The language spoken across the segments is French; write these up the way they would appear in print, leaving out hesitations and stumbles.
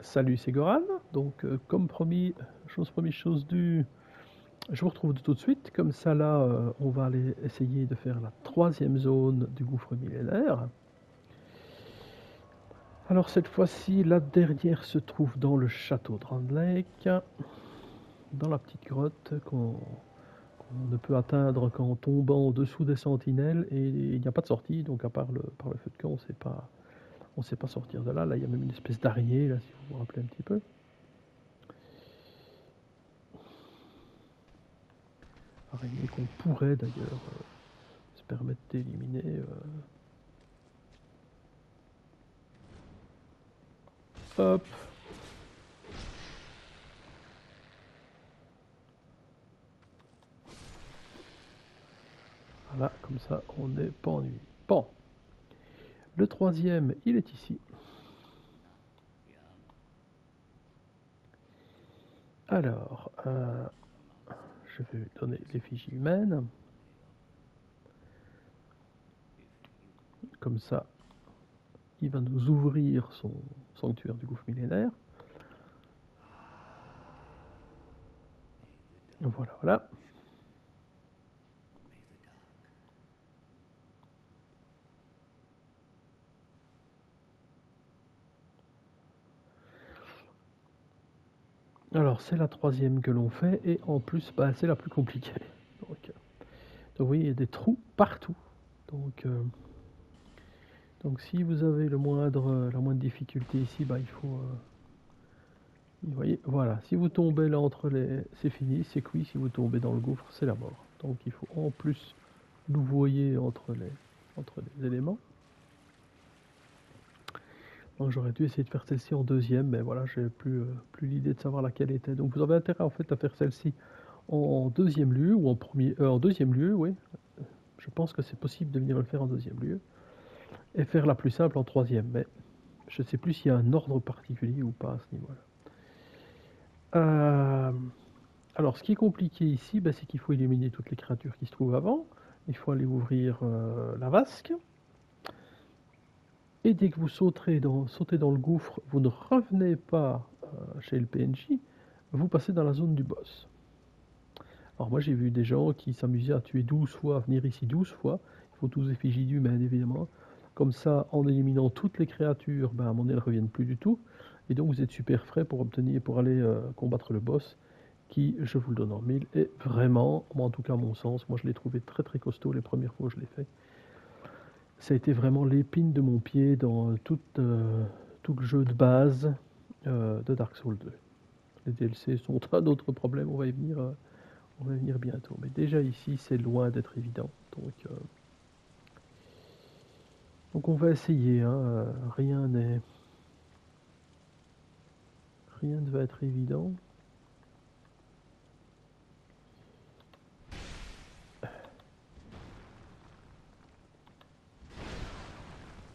Salut, c'est Goran. Donc, comme promis, chose due, je vous retrouve tout de suite. Comme ça, là, on va aller essayer de faire la troisième zone du gouffre millénaire. Alors, cette fois-ci, la dernière se trouve dans le château de Rand Lake, dans la petite grotte qu'on ne peut atteindre qu'en tombant en dessous des sentinelles. Et il n'y a pas de sortie, donc à part par le feu de camp, on sait pas sortir de là. Là, il y a même une espèce d'araignée, là, si vous vous rappelez un petit peu. Araignée qu'on pourrait d'ailleurs se permettre d'éliminer. Hop. Voilà, comme ça, on n'est pas ennuyé. Bon. Le troisième, il est ici. Alors, je vais lui donner l'effigie humaine. Comme ça, il va nous ouvrir son sanctuaire du gouffre millénaire. Voilà, voilà. Alors, c'est la troisième que l'on fait, et en plus, bah, c'est la plus compliquée. Donc, vous voyez, il y a des trous partout. Donc si vous avez la moindre difficulté ici, bah, il faut... vous voyez, voilà, si vous tombez là entre les... c'est fini, c'est cuit. Si vous tombez dans le gouffre, c'est la mort. Donc il faut en plus louvoyer entre les éléments. Donc j'aurais dû essayer de faire celle-ci en deuxième, mais voilà, j'ai plus l'idée de savoir laquelle était. Donc vous avez intérêt en fait à faire celle-ci en deuxième lieu, ou en deuxième lieu, oui. Je pense que c'est possible de venir le faire en deuxième lieu. Et faire la plus simple en troisième, mais je ne sais plus s'il y a un ordre particulier ou pas à ce niveau-là. Alors, ce qui est compliqué ici, bah, c'est qu'il faut éliminer toutes les créatures qui se trouvent avant. Il faut aller ouvrir la vasque. Et dès que vous sautez dans le gouffre, vous ne revenez pas chez le PNJ, vous passez dans la zone du boss. Alors moi j'ai vu des gens qui s'amusaient à tuer 12 fois, à venir ici 12 fois. Il faut 12 effigies d'humains évidemment. Comme ça, en éliminant toutes les créatures, ben, à mon avis, elles ne reviennent plus du tout. Et donc vous êtes super frais pour aller combattre le boss, qui, je vous le donne en mille, est vraiment, moi en tout cas à mon sens, moi je l'ai trouvé très très costaud les premières fois où je l'ai fait. Ça a été vraiment l'épine de mon pied dans tout le jeu de base de Dark Souls 2. Les DLC sont un autre problème, on va y venir bientôt. Mais déjà ici, c'est loin d'être évident. Donc on va essayer, hein. Rien ne va être évident.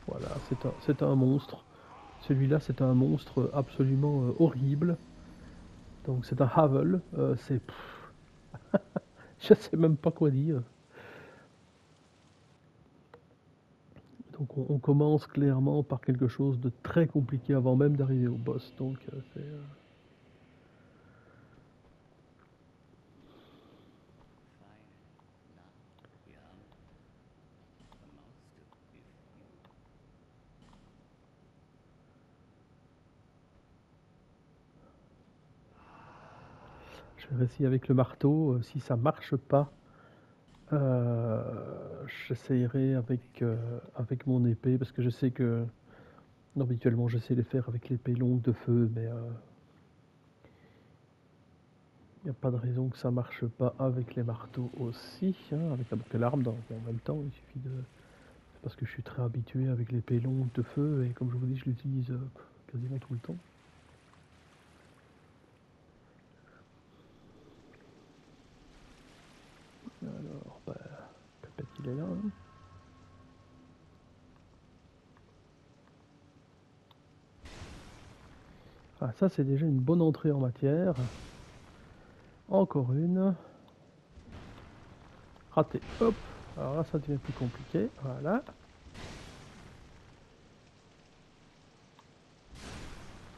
Voilà, c'est un monstre. Celui-là, c'est un monstre absolument horrible. Donc c'est un Havel. Je sais même pas quoi dire. Donc on commence clairement par quelque chose de très compliqué avant même d'arriver au boss. Donc c'est... Je vais essayer avec le marteau. Si ça marche pas, j'essayerai avec mon épée, parce que je sais que habituellement j'essaie de les faire avec l'épée longue de feu, mais il n'y a pas de raison que ça marche pas avec les marteaux aussi, hein, avec n'importe quelle arme en même temps. Il suffit de... C'est parce que je suis très habitué avec l'épée longue de feu, et comme je vous dis, je l'utilise quasiment tout le temps. Alors, bah, peut-être qu'il est là. Hein. Ah, ça c'est déjà une bonne entrée en matière. Encore une. Raté. Hop. Alors là, ça devient plus compliqué. Voilà.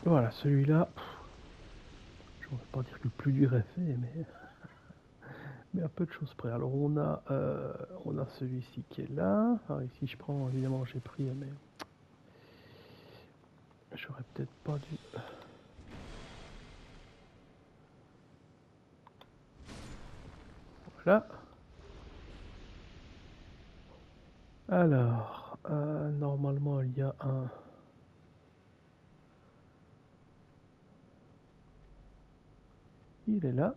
Voilà, celui-là, je ne vais pas dire que le plus dur est fait, mais à peu de choses près. Alors on a celui-ci qui est là. Alors ici je prends, évidemment j'ai pris, mais j'aurais peut-être pas dû. Voilà. Alors, normalement il y a un. Il est là.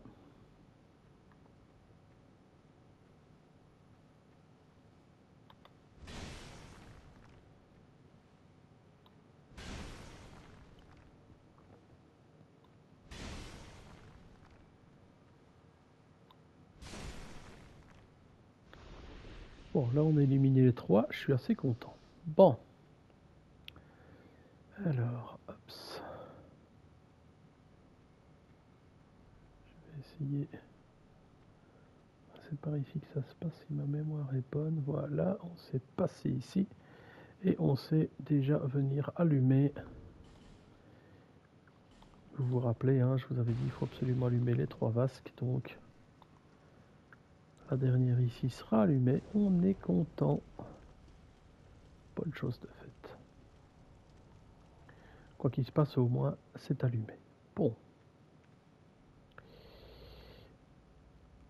Bon, là on a éliminé les trois, je suis assez content. Bon. Alors, hop. Je vais essayer. C'est par ici que ça se passe si ma mémoire est bonne. Voilà, on s'est passé ici. Et on sait déjà venir allumer. Vous vous rappelez, hein, je vous avais dit il faut absolument allumer les trois vasques. Donc la dernière ici sera allumée. On est content. Bonne chose de faite. Quoi qu'il se passe, au moins, c'est allumé. Bon.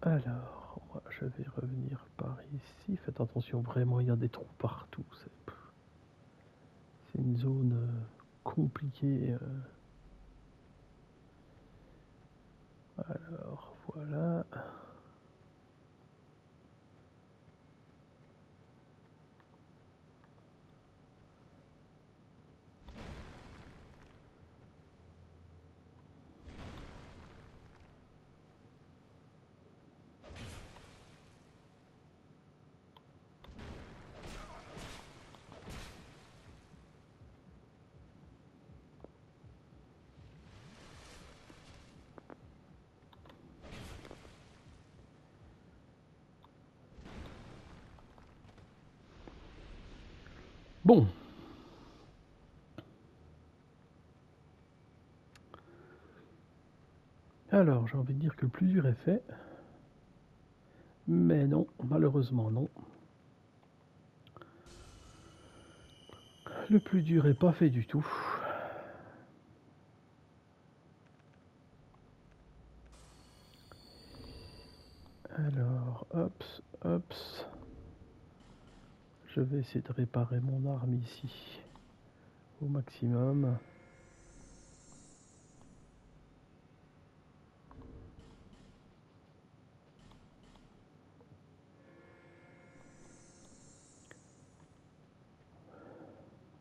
Alors, moi, je vais revenir par ici. Faites attention, vraiment, il y a des trous partout. C'est une zone compliquée. Alors, voilà. Bon. Alors, j'ai envie de dire que le plus dur est fait. Mais non, malheureusement non. Le plus dur est pas fait du tout. Alors, hop, hop. Je vais essayer de réparer mon arme ici au maximum.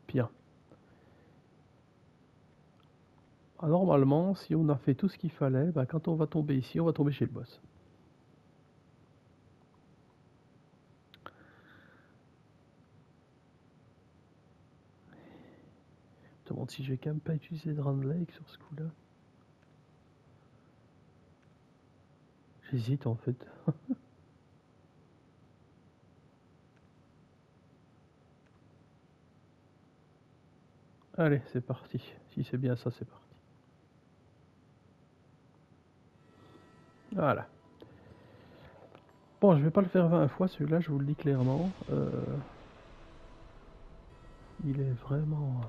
Bien. Normalement, si on a fait tout ce qu'il fallait, bah, quand on va tomber ici, on va tomber chez le boss. Je me demande si je vais quand même pas utiliser Drowned Lake sur ce coup-là. J'hésite en fait. Allez, c'est parti. Si c'est bien ça, c'est parti. Voilà. Bon, je vais pas le faire 20 fois, celui-là, je vous le dis clairement. Il est vraiment...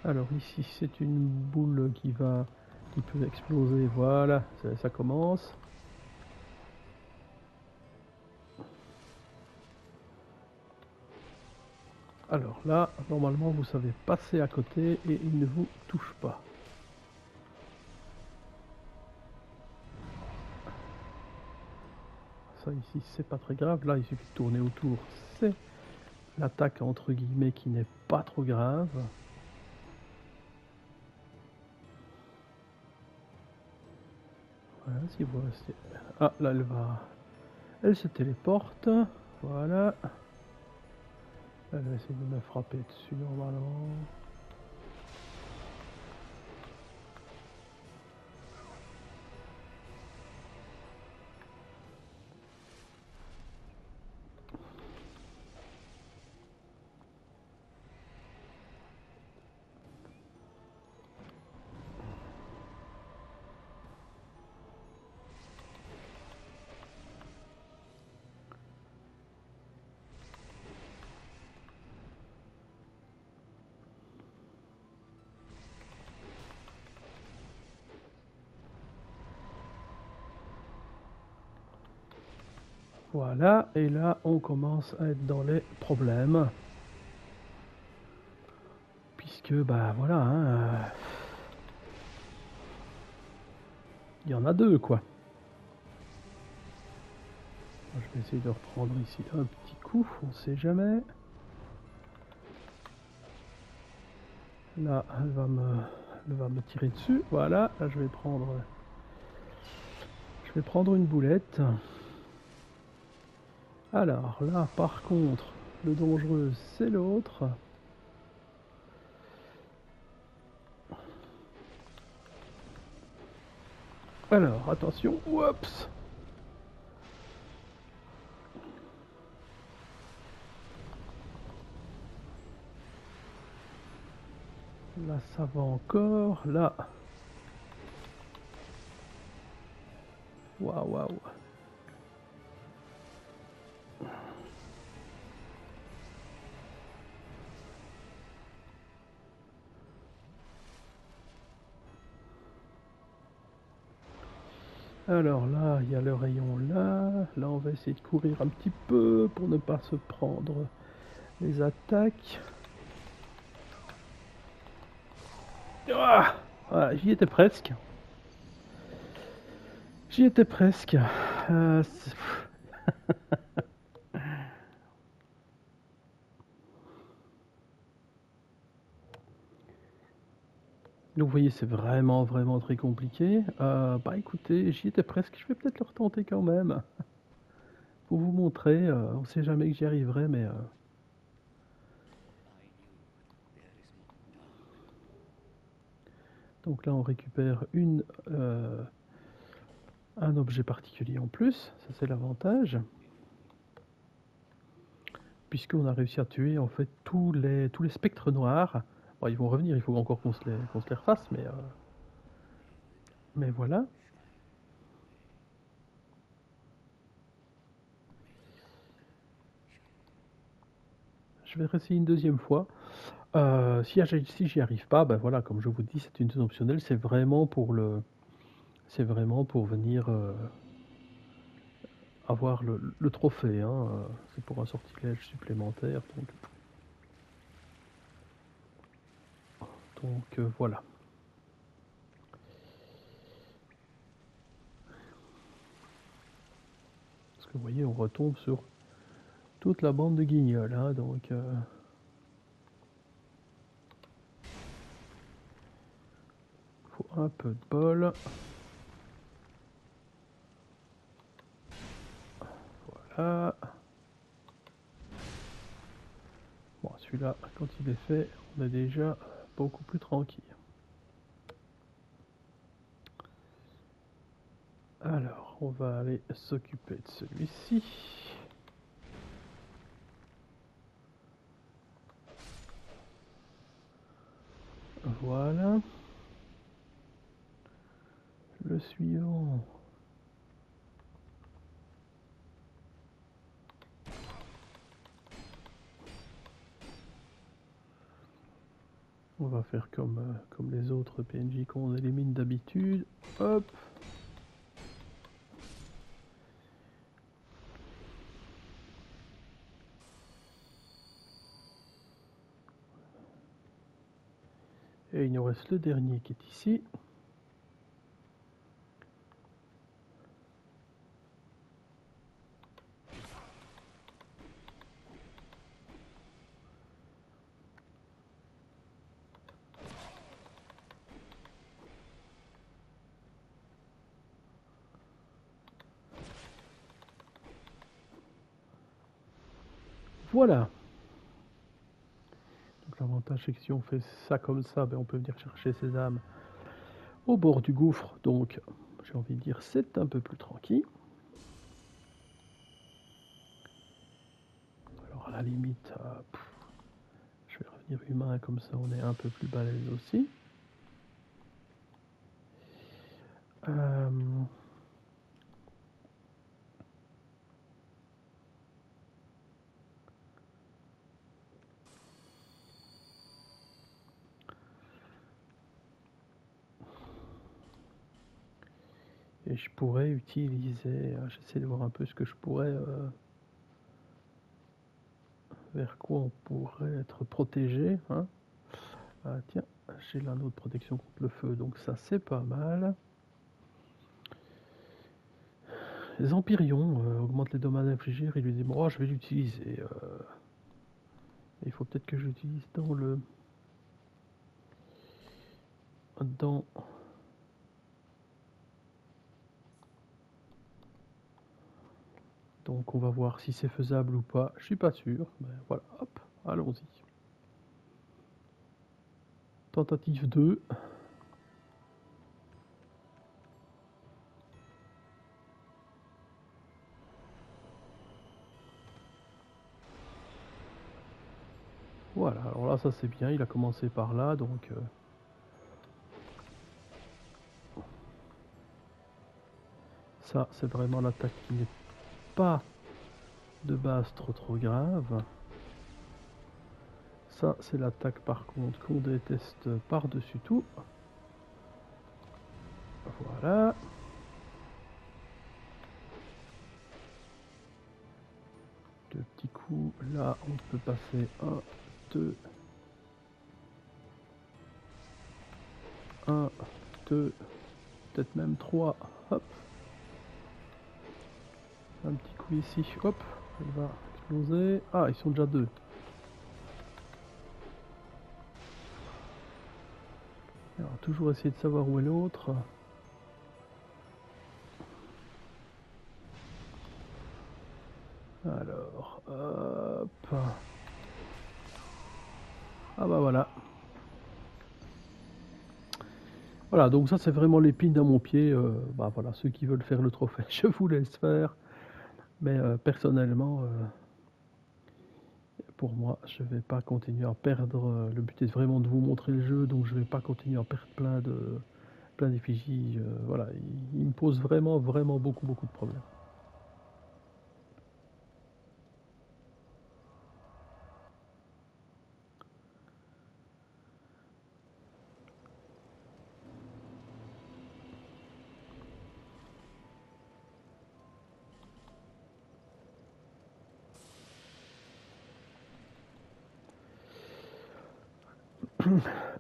Alors ici, c'est une boule qui peut exploser. Voilà, ça commence. Alors là, normalement, vous savez passer à côté et il ne vous touche pas. Ça ici, c'est pas très grave. Là, il suffit de tourner autour. C'est l'attaque entre guillemets qui n'est pas trop grave. Voilà, si vous restez... Ah, là, elle se téléporte. Voilà. Elle va essayer de me frapper dessus normalement. Voilà, et là on commence à être dans les problèmes. Puisque, bah voilà, hein, il y en a deux quoi. Je vais essayer de reprendre ici un petit coup, on sait jamais. Là, elle va me tirer dessus. Voilà, là je vais prendre une boulette. Alors là, par contre, le dangereux, c'est l'autre. Alors, attention, oups. Là, ça va encore. Là. Waouh, waouh. Alors là, il y a le rayon là. Là, on va essayer de courir un petit peu pour ne pas se prendre les attaques. Ah, ah, j'y étais presque. J'y étais presque. Donc vous voyez, c'est vraiment très compliqué. Bah écoutez, j'y étais presque. Je vais peut-être le retenter quand même. Pour vous montrer, on sait jamais que j'y arriverai, mais... Donc là, on récupère un objet particulier en plus. Ça, c'est l'avantage. Puisqu'on a réussi à tuer, en fait, tous les spectres noirs. Bon, ils vont revenir, il faut encore qu'on se les refasse, mais voilà. Je vais réessayer une deuxième fois. Si j'y arrive pas, ben voilà, comme je vous dis, c'est une zone optionnelle. C'est vraiment pour venir avoir le trophée. Hein. C'est pour un sortilège supplémentaire. Donc voilà. Parce que vous voyez, on retombe sur toute la bande de guignols. Hein, donc faut un peu de bol. Voilà. Bon, celui-là, quand il est fait, on est déjà beaucoup plus tranquille. Alors, on va aller s'occuper de celui-ci. Voilà. Le suivant. On va faire comme les autres PNJ qu'on élimine d'habitude. Hop. Et il nous reste le dernier qui est ici. Voilà. Donc l'avantage c'est que si on fait ça comme ça, ben on peut venir chercher ses âmes au bord du gouffre. Donc j'ai envie de dire c'est un peu plus tranquille. Alors à la limite, je vais revenir humain comme ça on est un peu plus balèze aussi. Et je pourrais utiliser, j'essaie de voir un peu ce que je pourrais, vers quoi on pourrait être protégé, hein. Ah, tiens, j'ai l'anneau de protection contre le feu, donc ça c'est pas mal. Les empyrions augmentent les dommages infligés, il lui dit bon, je vais l'utiliser. Il faut peut-être que j'utilise dans le... Dans... Donc on va voir si c'est faisable ou pas. Je suis pas sûr, mais voilà, hop, allons-y. Tentative 2. Voilà, alors là ça c'est bien, il a commencé par là, donc... ça c'est vraiment l'attaque qui n'est pas de base trop grave. Ça c'est l'attaque par contre qu'on déteste par-dessus tout. Voilà. Deux petits coups, là on peut passer 1, 2, 1, 2, peut-être même 3, hop. Un petit coup ici, hop, il va exploser. Ah, ils sont déjà deux. Alors, toujours essayer de savoir où est l'autre. Alors, hop. Ah bah voilà. Voilà, donc ça c'est vraiment l'épine dans mon pied. Bah voilà, ceux qui veulent faire le trophée, je vous laisse faire. Mais personnellement, pour moi, je vais pas continuer à perdre. Le but est vraiment de vous montrer le jeu, donc je vais pas continuer à perdre plein d'effigies. Voilà, il me pose vraiment beaucoup de problèmes.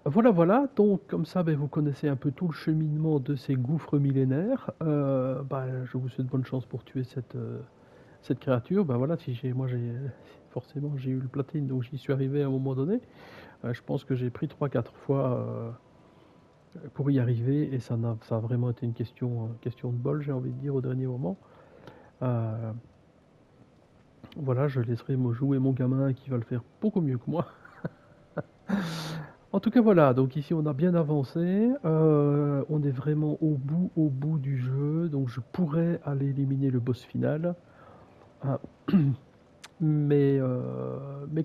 Voilà, donc comme ça ben, vous connaissez un peu tout le cheminement de ces gouffres millénaires. Je vous souhaite bonne chance pour tuer cette créature. Voilà, forcément j'ai eu le platine, donc j'y suis arrivé à un moment donné. Je pense que j'ai pris 3-4 fois pour y arriver, et ça a vraiment été une question de bol, j'ai envie de dire, au dernier moment. Voilà, je laisserai jouer mon gamin qui va le faire beaucoup mieux que moi. En tout cas voilà, donc ici on a bien avancé, on est vraiment au bout du jeu, donc je pourrais aller éliminer le boss final. Ah, mais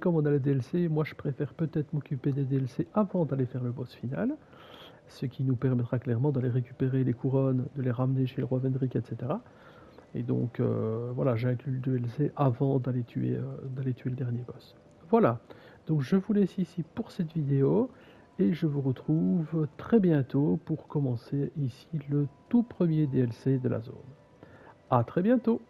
comme on a les DLC, moi je préfère peut-être m'occuper des DLC avant d'aller faire le boss final, ce qui nous permettra clairement d'aller récupérer les couronnes, de les ramener chez le roi Vendrick, etc. Et donc voilà, j'ai inclus le DLC avant d'aller tuer le dernier boss. Voilà, donc je vous laisse ici pour cette vidéo et je vous retrouve très bientôt pour commencer ici le tout premier DLC de la zone. A très bientôt!